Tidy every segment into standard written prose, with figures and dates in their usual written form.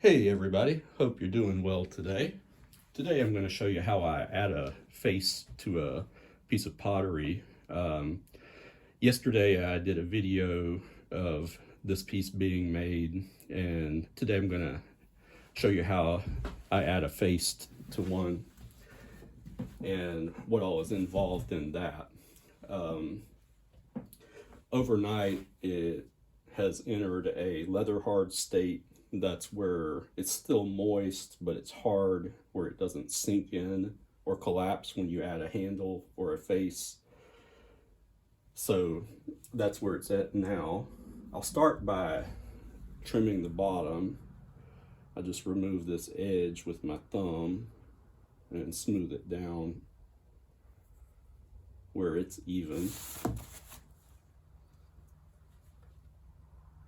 Hey everybody, hope you're doing well today. Today I'm going to show you how I add a face to a piece of pottery. Yesterday I did a video of this piece being made, and today I'm going to show you how I add a face to one and what all is involved in that. Overnight it has entered a leather hard state. That's where it's still moist, but it's hard, where it doesn't sink in or collapse when you add a handle or a face. So that's where it's at now. I'll start by trimming the bottom. I just remove this edge with my thumb and smooth it down where it's even.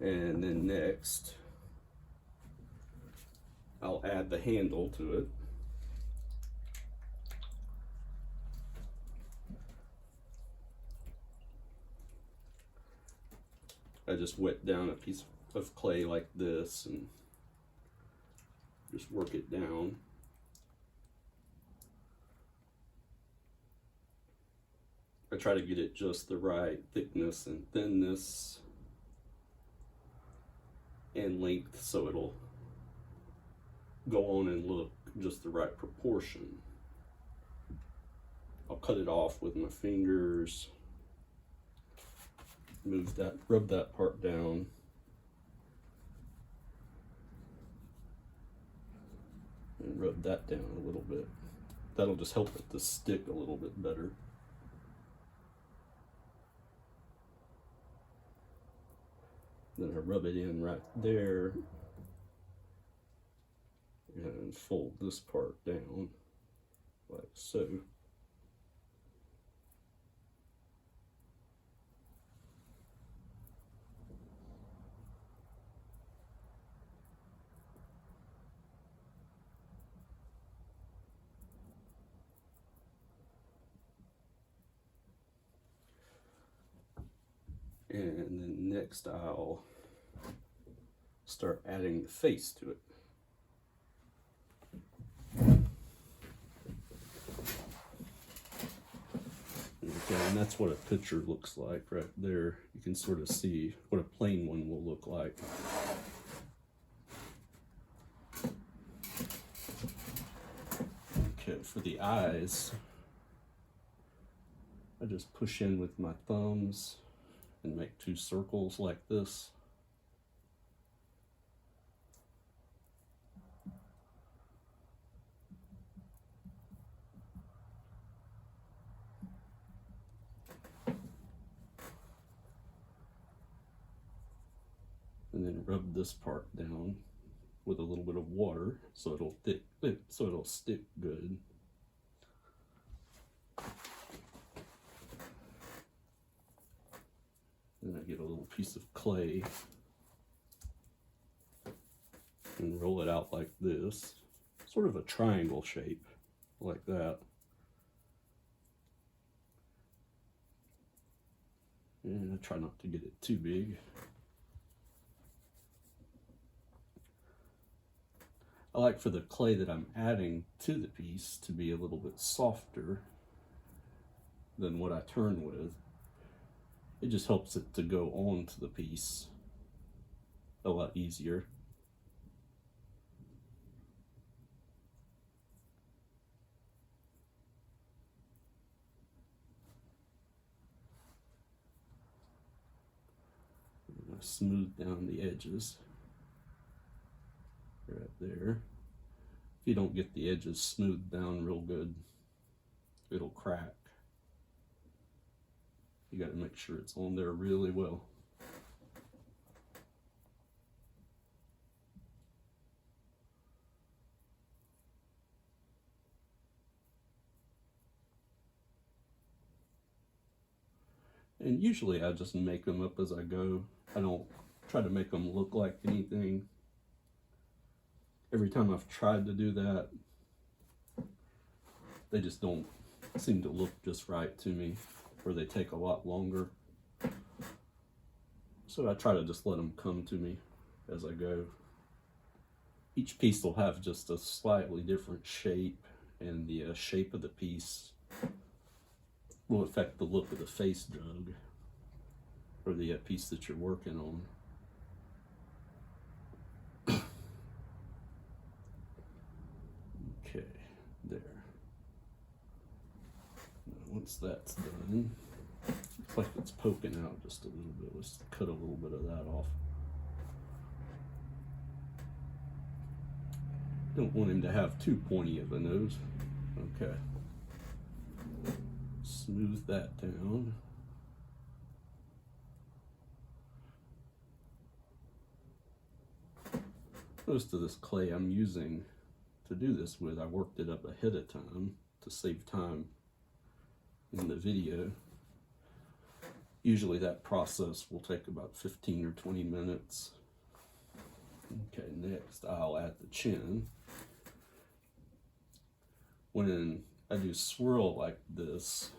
And then next, I'll add the handle to it. I just wet down a piece of clay like this and just work it down. I try to get it just the right thickness and thinness and length so it'll go on and look just the right proportion. I'll cut it off with my fingers, move that, rub that part down, and rub that down a little bit. That'll just help it to stick a little bit better. Then I rub it in right there and fold this part down like so. And then next I'll start adding the face to it. Okay, and that's what a picture looks like right there. You can sort of see what a plain one will look like. Okay, for the eyes, I just push in with my thumbs and make two circles like this. And then rub this part down with a little bit of water so it'll stick good. Then I get a little piece of clay and roll it out like this, sort of a triangle shape like that. And I try not to get it too big. I like for the clay that I'm adding to the piece to be a little bit softer than what I turn with. It just helps it to go onto the piece a lot easier. I'm going to smooth down the edges right there. If you don't get the edges smoothed down real good, it'll crack. You got to make sure it's on there really well. And usually I just make them up as I go. I don't try to make them look like anything. Every time I've tried to do that, they just don't seem to look just right to me, or they take a lot longer. So I try to just let them come to me as I go. each piece will have just a slightly different shape, and the shape of the piece will affect the look of the face jug or the piece that you're working on. Okay, there. Now, once that's done, looks like it's poking out just a little bit. Let's cut a little bit of that off. Don't want him to have too pointy of a nose. Okay. Smooth that down. Most of this clay I'm using to do this with, I worked it up ahead of time to save time in the video. Usually that process will take about 15 or 20 minutes. Okay, next I'll add the chin. When I do swirl like this,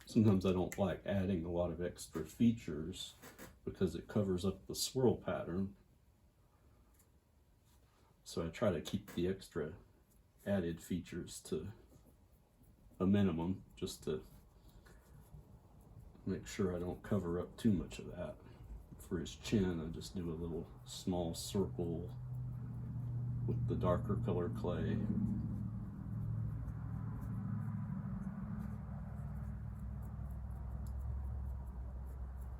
sometimes I don't like adding a lot of extra features because it covers up the swirl pattern. So I try to keep the extra added features to a minimum, just to make sure I don't cover up too much of that. For his chin, I just do a little small circle with the darker color clay.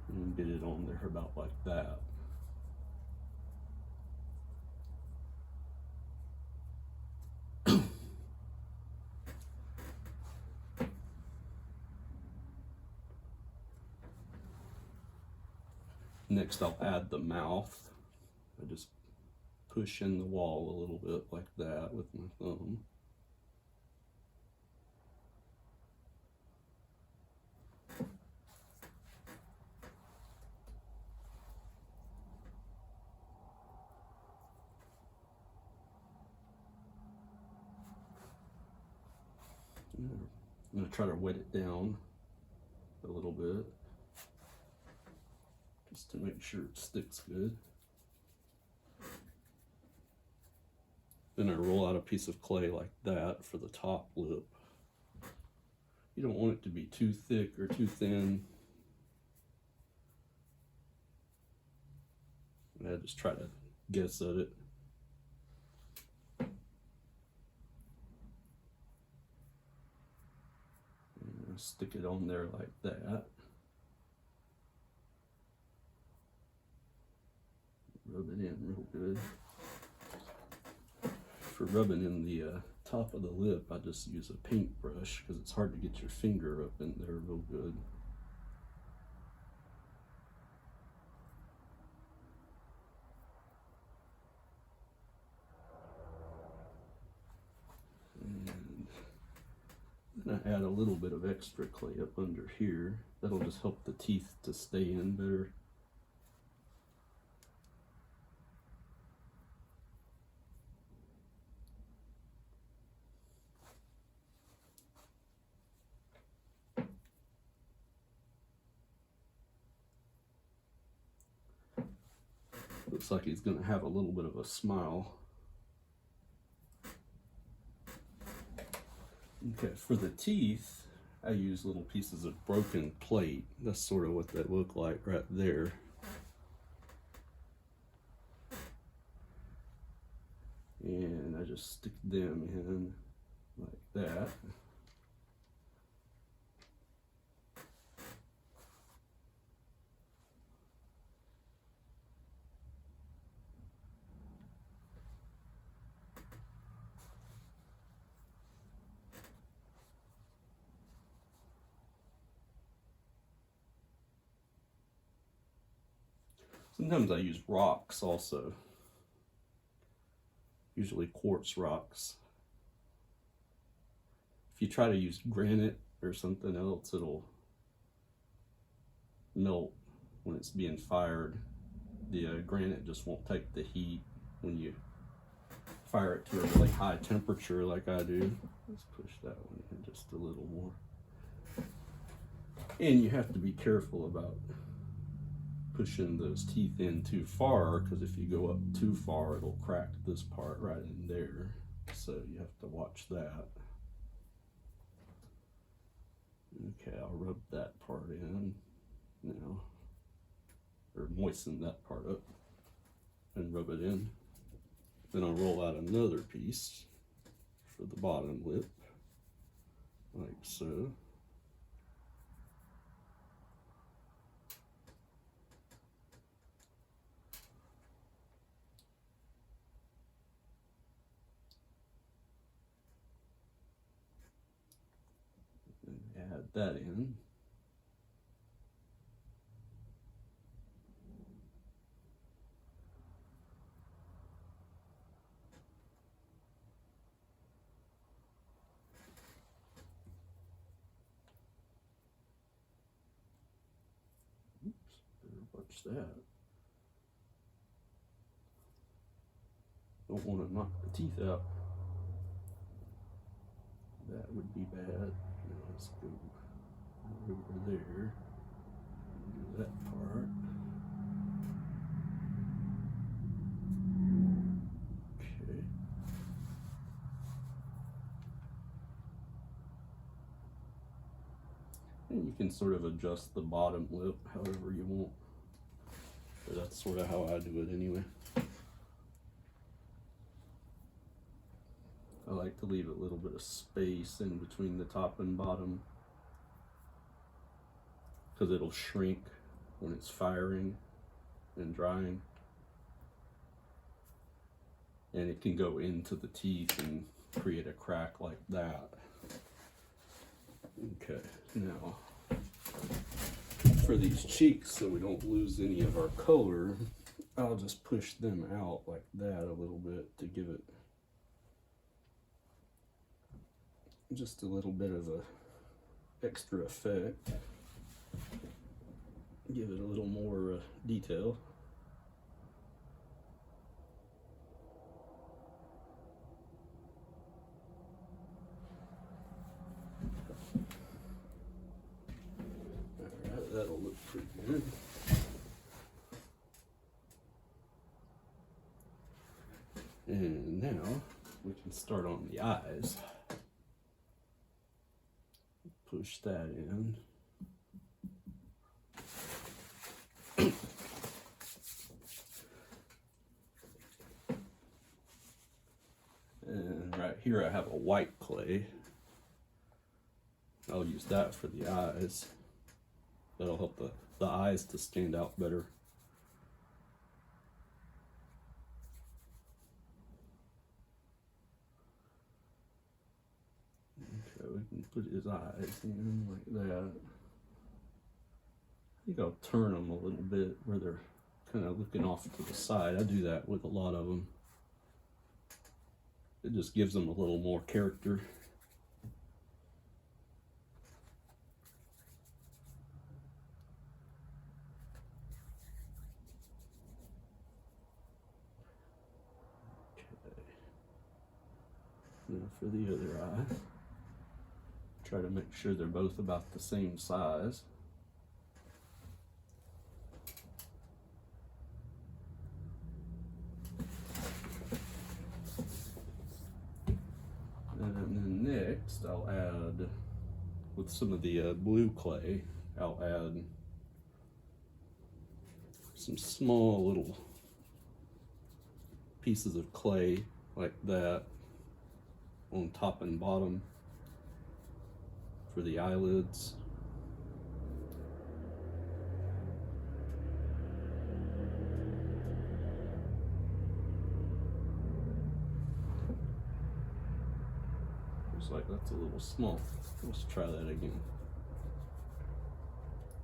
And get it on there about like that. Next I'll add the mouth. I just push in the wall a little bit like that with my thumb. I'm going to try to wet it down a little bit, just to make sure it sticks good. Then I roll out a piece of clay like that for the top lip. You don't want it to be too thick or too thin. And I just try to guess at it. And I stick it on there like that. Rub it in real good. For rubbing in the top of the lip, I just use a paintbrush because it's hard to get your finger up in there real good. And then I add a little bit of extra clay up under here. That'll just help the teeth to stay in better. Looks like he's going to have a little bit of a smile. Okay, for the teeth, I use little pieces of broken plate. That's sort of what they look like right there. And I just stick them in like that. Sometimes I use rocks also, usually quartz rocks. If you try to use granite or something else, it'll melt when it's being fired. The granite just won't take the heat when you fire it to a really high temperature like I do. Let's push that one in just a little more. And you have to be careful about pushing those teeth in too far, because if you go up too far, it'll crack this part right in there. So you have to watch that. Okay, I'll rub that part in now, or moisten that part up and rub it in. Then I'll roll out another piece for the bottom lip, like so. And add that in. Watch that. Don't want to knock the teeth out. That would be bad. Now let's go over there. Do that part. Okay. And you can sort of adjust the bottom lip however you want. But that's sort of how I do it anyway. I like to leave a little bit of space in between the top and bottom, because it'll shrink when it's firing and drying. And it can go into the teeth and create a crack like that. Okay, now for these cheeks, so we don't lose any of our color, I'll just push them out like that a little bit to give it just a little bit of a extra effect. Give it a little more detail. Alright, that'll look pretty good. And now we can start on the eyes. Push that in. And right here I have a white clay. I'll use that for the eyes. That'll help the eyes to stand out better. Okay, we can put his eyes in like that. I think I'll turn them a little bit where they're kind of looking off to the side. I do that with a lot of them. It just gives them a little more character. Okay. Now for the other eye, try to make sure they're both about the same size. And then next I'll add, with some of the blue clay, I'll add some small little pieces of clay like that on top and bottom for the eyelids. Looks like that's a little small. Let's try that again.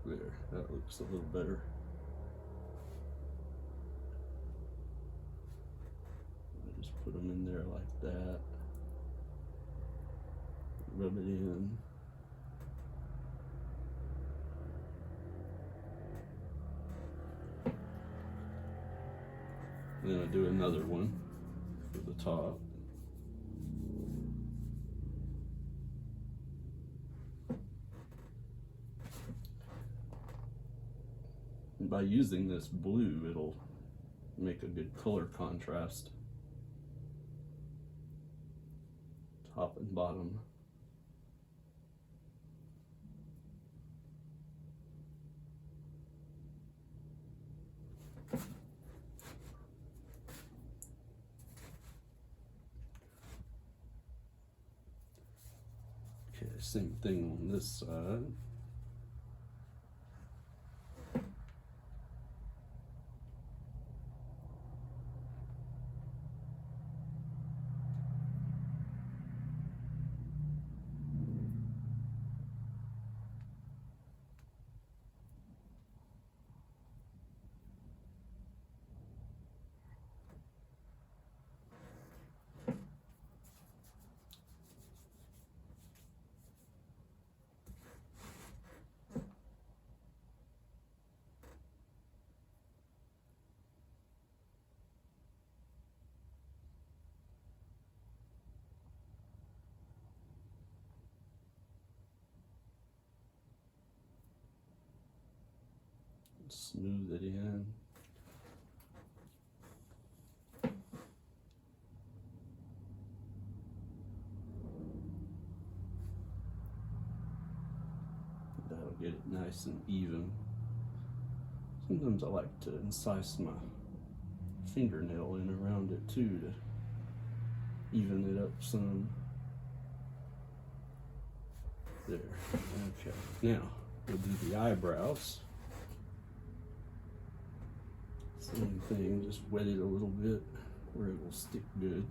There, that looks a little better. I just put them in there like that. Rub it in. Then I'll do another one for the top. And by using this blue, it'll make a good color contrast, top and bottom. Okay, same thing on this side. Smooth it in. That'll get it nice and even. Sometimes I like to incise my fingernail in around it too to even it up some. There. Okay. Now we'll do the eyebrows. Same thing, just wet it a little bit where it will stick good.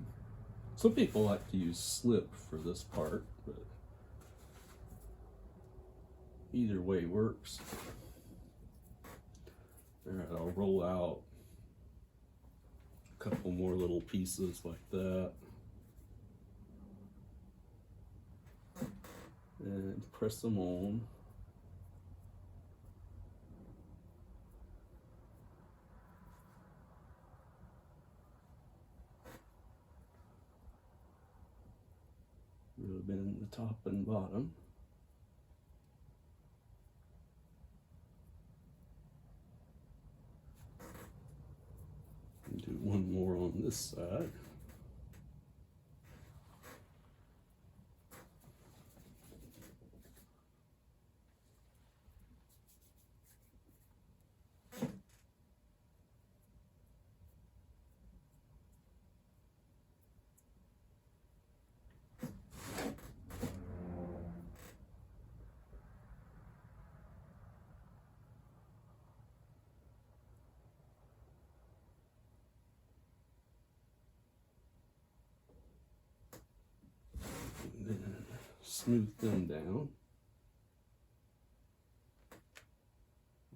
Some people like to use slip for this part, but either way works. Alright, I'll roll out a couple more little pieces like that. And press them on. Rub in the top and bottom. And do one more on this side. And then smooth them down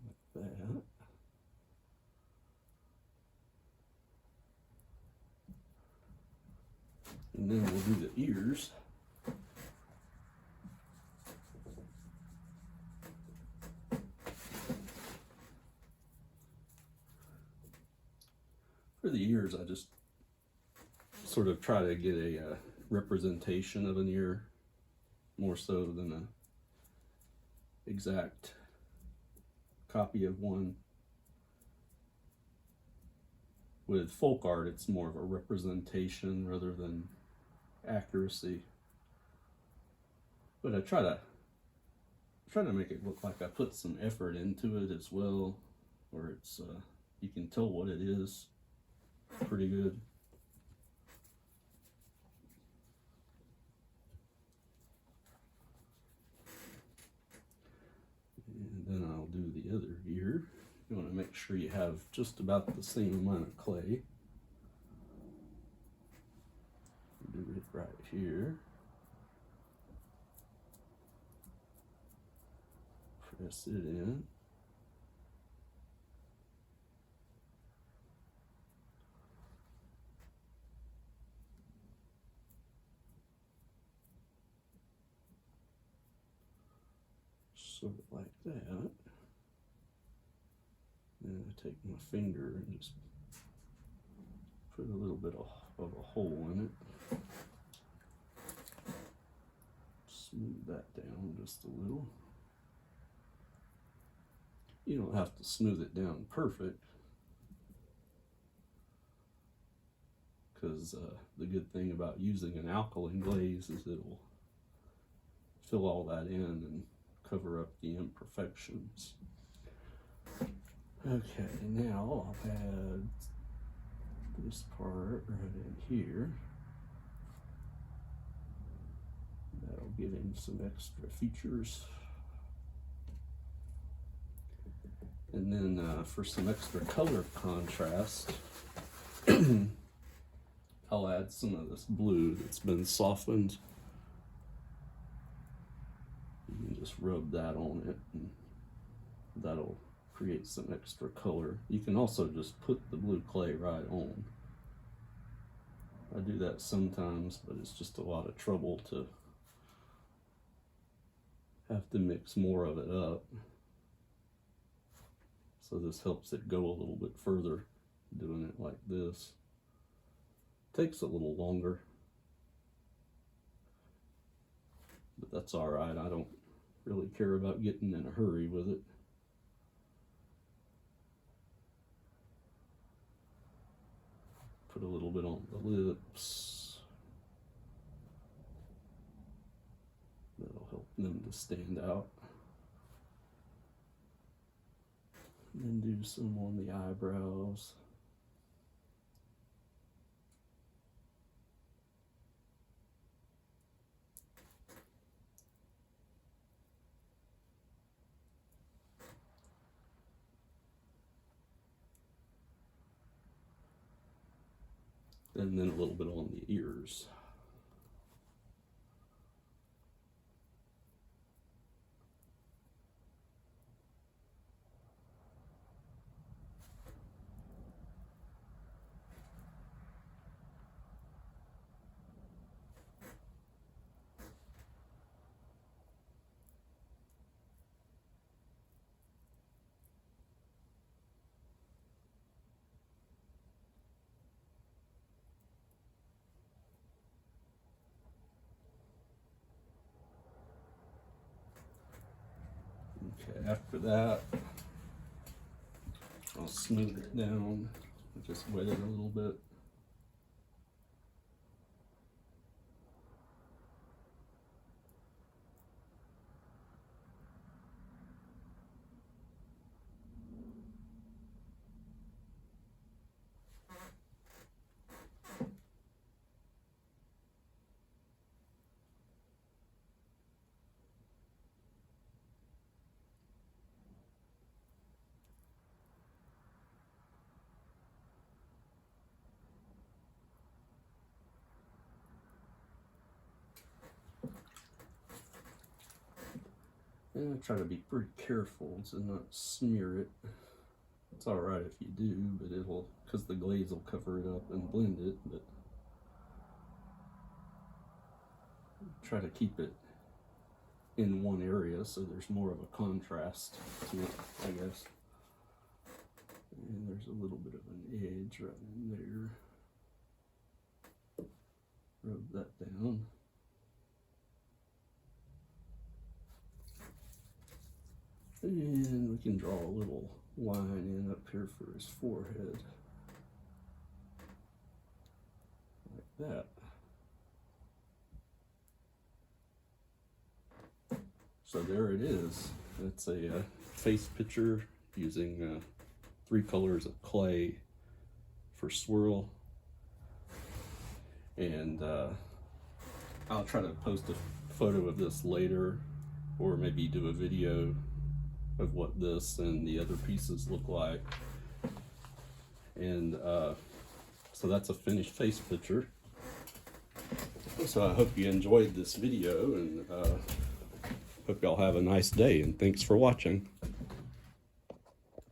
like that. And then we'll do the ears. For the ears, I just sort of try to get a representation of an ear more so than an exact copy of one. With folk art, it's more of a representation rather than accuracy. But I try to make it look like I put some effort into it as well, where it's you can tell what it is pretty good. And then I'll do the other ear. You want to make sure you have just about the same amount of clay. Do it right here. Press it in. Sort of like that. And I take my finger and just put a little bit of a hole in it. Smooth that down just a little. You don't have to smooth it down perfect, because the good thing about using an alkaline glaze is it'll fill all that in and cover up the imperfections. Okay, now I'll add this part right in here. That'll give him some extra features. And then for some extra color contrast, I'll add some of this blue that's been softened. You can just rub that on it, and that'll create some extra color. You can also just put the blue clay right on. I do that sometimes, but it's just a lot of trouble to have to mix more of it up. So this helps it go a little bit further, doing it like this. Takes a little longer, but that's all right. I don't really care about getting in a hurry with it. Put a little bit on the lips. That'll help them to stand out. And then do some on the eyebrows. And then a little bit on the ears. Okay, after that, I'll smooth it down, just wet it a little bit. And I try to be pretty careful to not smear it. It's alright if you do, but it'll, because the glaze will cover it up and blend it, but try to keep it in one area so there's more of a contrast to it, I guess. And there's a little bit of an edge right in there. Rub that down. And we can draw a little line in up here for his forehead. Like that. So there it is. It's a face picture using 3 colors of clay for swirl. And I'll try to post a photo of this later, or maybe do a video of what this and the other pieces look like. And so that's a finished face picture. So I hope you enjoyed this video, and hope y'all have a nice day, and thanks for watching.